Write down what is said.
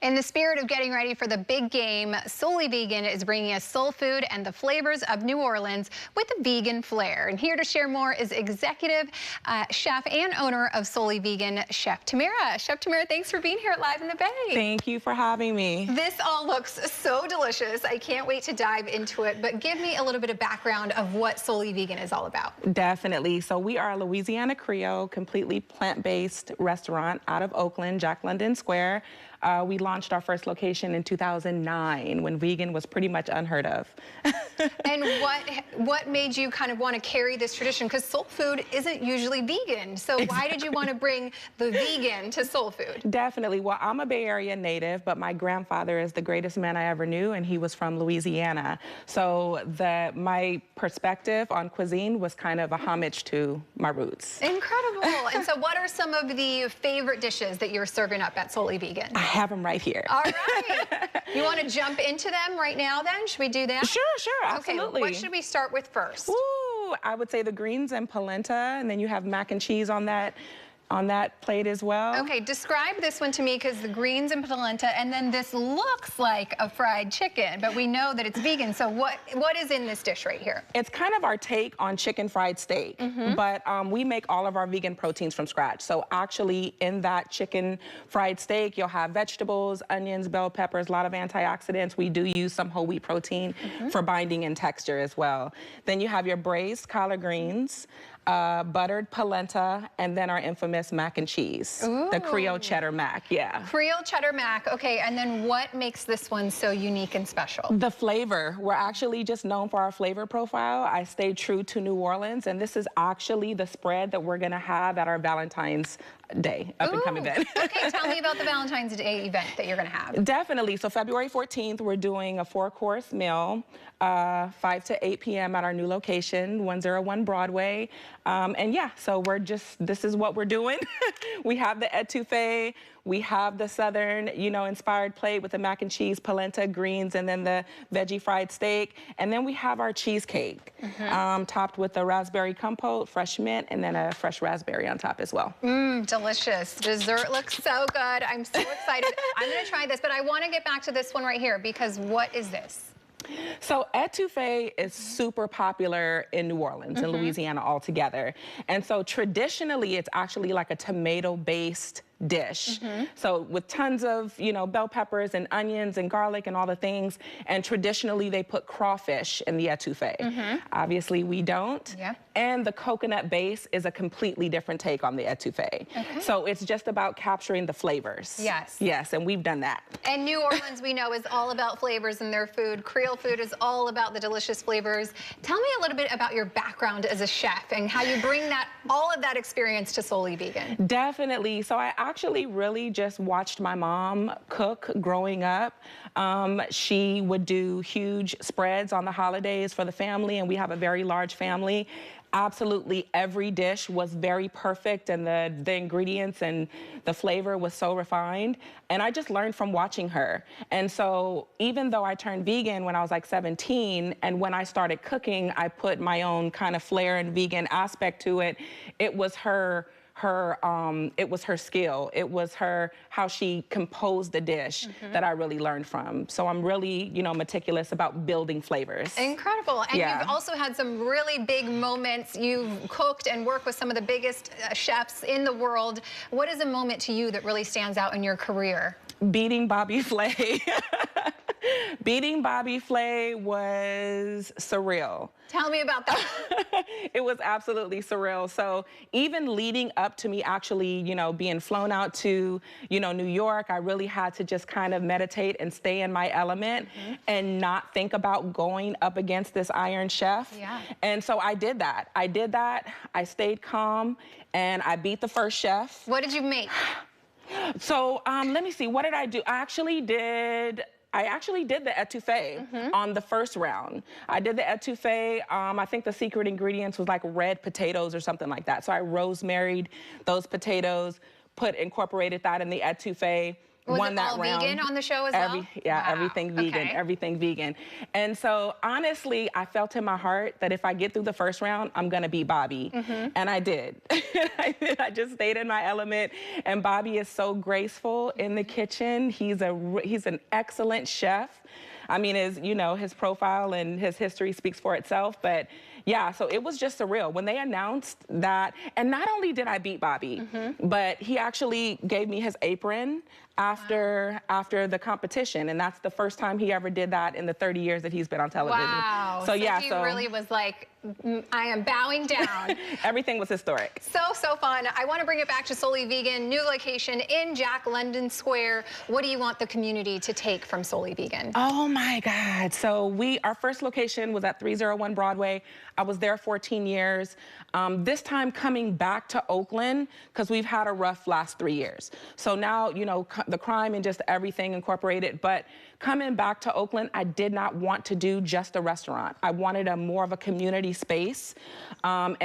In the spirit of getting ready for the big game, Souley Vegan is bringing us soul food and the flavors of New Orleans with a vegan flair. And here to share more is executive chef and owner of Souley Vegan, Chef Tamearra. Chef Tamearra, thanks for being here at Live in the Bay. Thank you for having me. This all looks so delicious. I can't wait to dive into it, but give me a little bit of background of what Souley Vegan is all about. Definitely. So we are a Louisiana Creole, completely plant-based restaurant out of Oakland, Jack London Square. We launched our first location in 2009 when vegan was pretty much unheard of. And what made you kind of want to carry this tradition? Because soul food isn't usually vegan. So Exactly. Why did you want to bring the vegan to soul food? Definitely. Well, I'm a Bay Area native, but my grandfather is the greatest man I ever knew, and he was from Louisiana. So my perspective on cuisine was kind of a homage to my roots. Incredible. And so what are some of the favorite dishes that you're serving up at Souley Vegan? I have them right here. All right. You want to jump into them right now then? Should we do that? Sure, absolutely. Okay, what should we start with first? Ooh, I would say the greens and polenta, and then you have mac and cheese on that plate as well. Okay, describe this one to me, because the greens and polenta, and then this looks like a fried chicken, but we know that it's vegan. So what is in this dish right here? It's kind of our take on chicken fried steak, but we make all of our vegan proteins from scratch. So actually in that chicken fried steak, you'll have vegetables, onions, bell peppers, a lot of antioxidants. We do use some whole wheat protein for binding and texture as well. Then you have your braised collard greens, buttered polenta, and then our infamous mac and cheese. Ooh. The Creole cheddar mac, yeah. Creole cheddar mac, okay, and then what makes this one so unique and special? The flavor. We're actually just known for our flavor profile. I stayed true to New Orleans, and this is actually the spread that we're gonna have at our Valentine's Day up-and-coming event. Okay, tell me about the Valentine's Day event that you're gonna have. Definitely. So February 14th, we're doing a 4-course meal, 5 to 8 p.m. at our new location, 101 Broadway. And yeah, so this is what we're doing. We have the etouffee, we have the Southern, inspired plate with the mac and cheese, polenta, greens, and then the veggie fried steak. And then we have our cheesecake, topped with the raspberry compote, fresh mint, and then a fresh raspberry on top as well. Delicious. Dessert looks so good. I'm so excited. I'm gonna try this, but I wanna get back to this one right here, because what is this? So etouffee is super popular in New Orleans and Louisiana altogether. And so traditionally, it's actually like a tomato-based dish. So with tons of, bell peppers and onions and garlic and all the things. And traditionally, they put crawfish in the etouffee. Obviously, we don't. Yeah. And the coconut base is a completely different take on the etouffee. So it's just about capturing the flavors. Yes. Yes, and we've done that. And New Orleans, we know, is all about flavors in their food. Creole food is all about the delicious flavors. Tell me a little bit about your background as a chef and how you bring all of that experience to Souley Vegan. Definitely. So I actually really just watched my mom cook growing up. She would do huge spreads on the holidays for the family, and we have a very large family. Absolutely every dish was very perfect, and the ingredients and the flavor was so refined. And I just learned from watching her. And so even though I turned vegan when I was like 17, and when I started cooking, I put my own kind of flair and vegan aspect to it. It was her skill. It was how she composed the dish that I really learned from. So I'm really, meticulous about building flavors. Incredible. And you've also had some really big moments. You've cooked and worked with some of the biggest chefs in the world. What is a moment to you that really stands out in your career? Beating Bobby Flay. Beating Bobby Flay was surreal. Tell me about that. It was absolutely surreal. So even leading up to me actually, being flown out to, New York, I really had to just kind of meditate and stay in my element and not think about going up against this Iron Chef. Yeah. And so I did that. I stayed calm, and I beat the first chef. What did you make? So let me see, what did I do? I actually did the etouffee on the first round. I did the etouffee. I think the secret ingredients was like red potatoes or something like that. So I rosemaried those potatoes, incorporated that in the etouffee. Was won it that all round. vegan on the show as well? Yeah, Wow. everything vegan, Okay. everything vegan. And so honestly, I felt in my heart that if I get through the first round, I'm gonna beat Bobby. And I did. I just stayed in my element. And Bobby is so graceful in the kitchen. He's an excellent chef. I mean, his profile and his history speaks for itself, but yeah, so it was just surreal. When they announced that, and not only did I beat Bobby, but he actually gave me his apron after the competition, and that's the first time he ever did that in the 30 years that he's been on television. Wow. So yeah, he really was like, I am bowing down. everything was historic. So fun. I want to bring it back to Souley Vegan, new location in Jack London Square. What do you want the community to take from Souley Vegan? Oh my God. So our first location was at 301 Broadway. I was there 14 years. This time coming back to Oakland, because we've had a rough last 3 years. So now, the crime and just everything incorporated, but coming back to Oakland, I did not want to do just a restaurant. I wanted more of a community space. And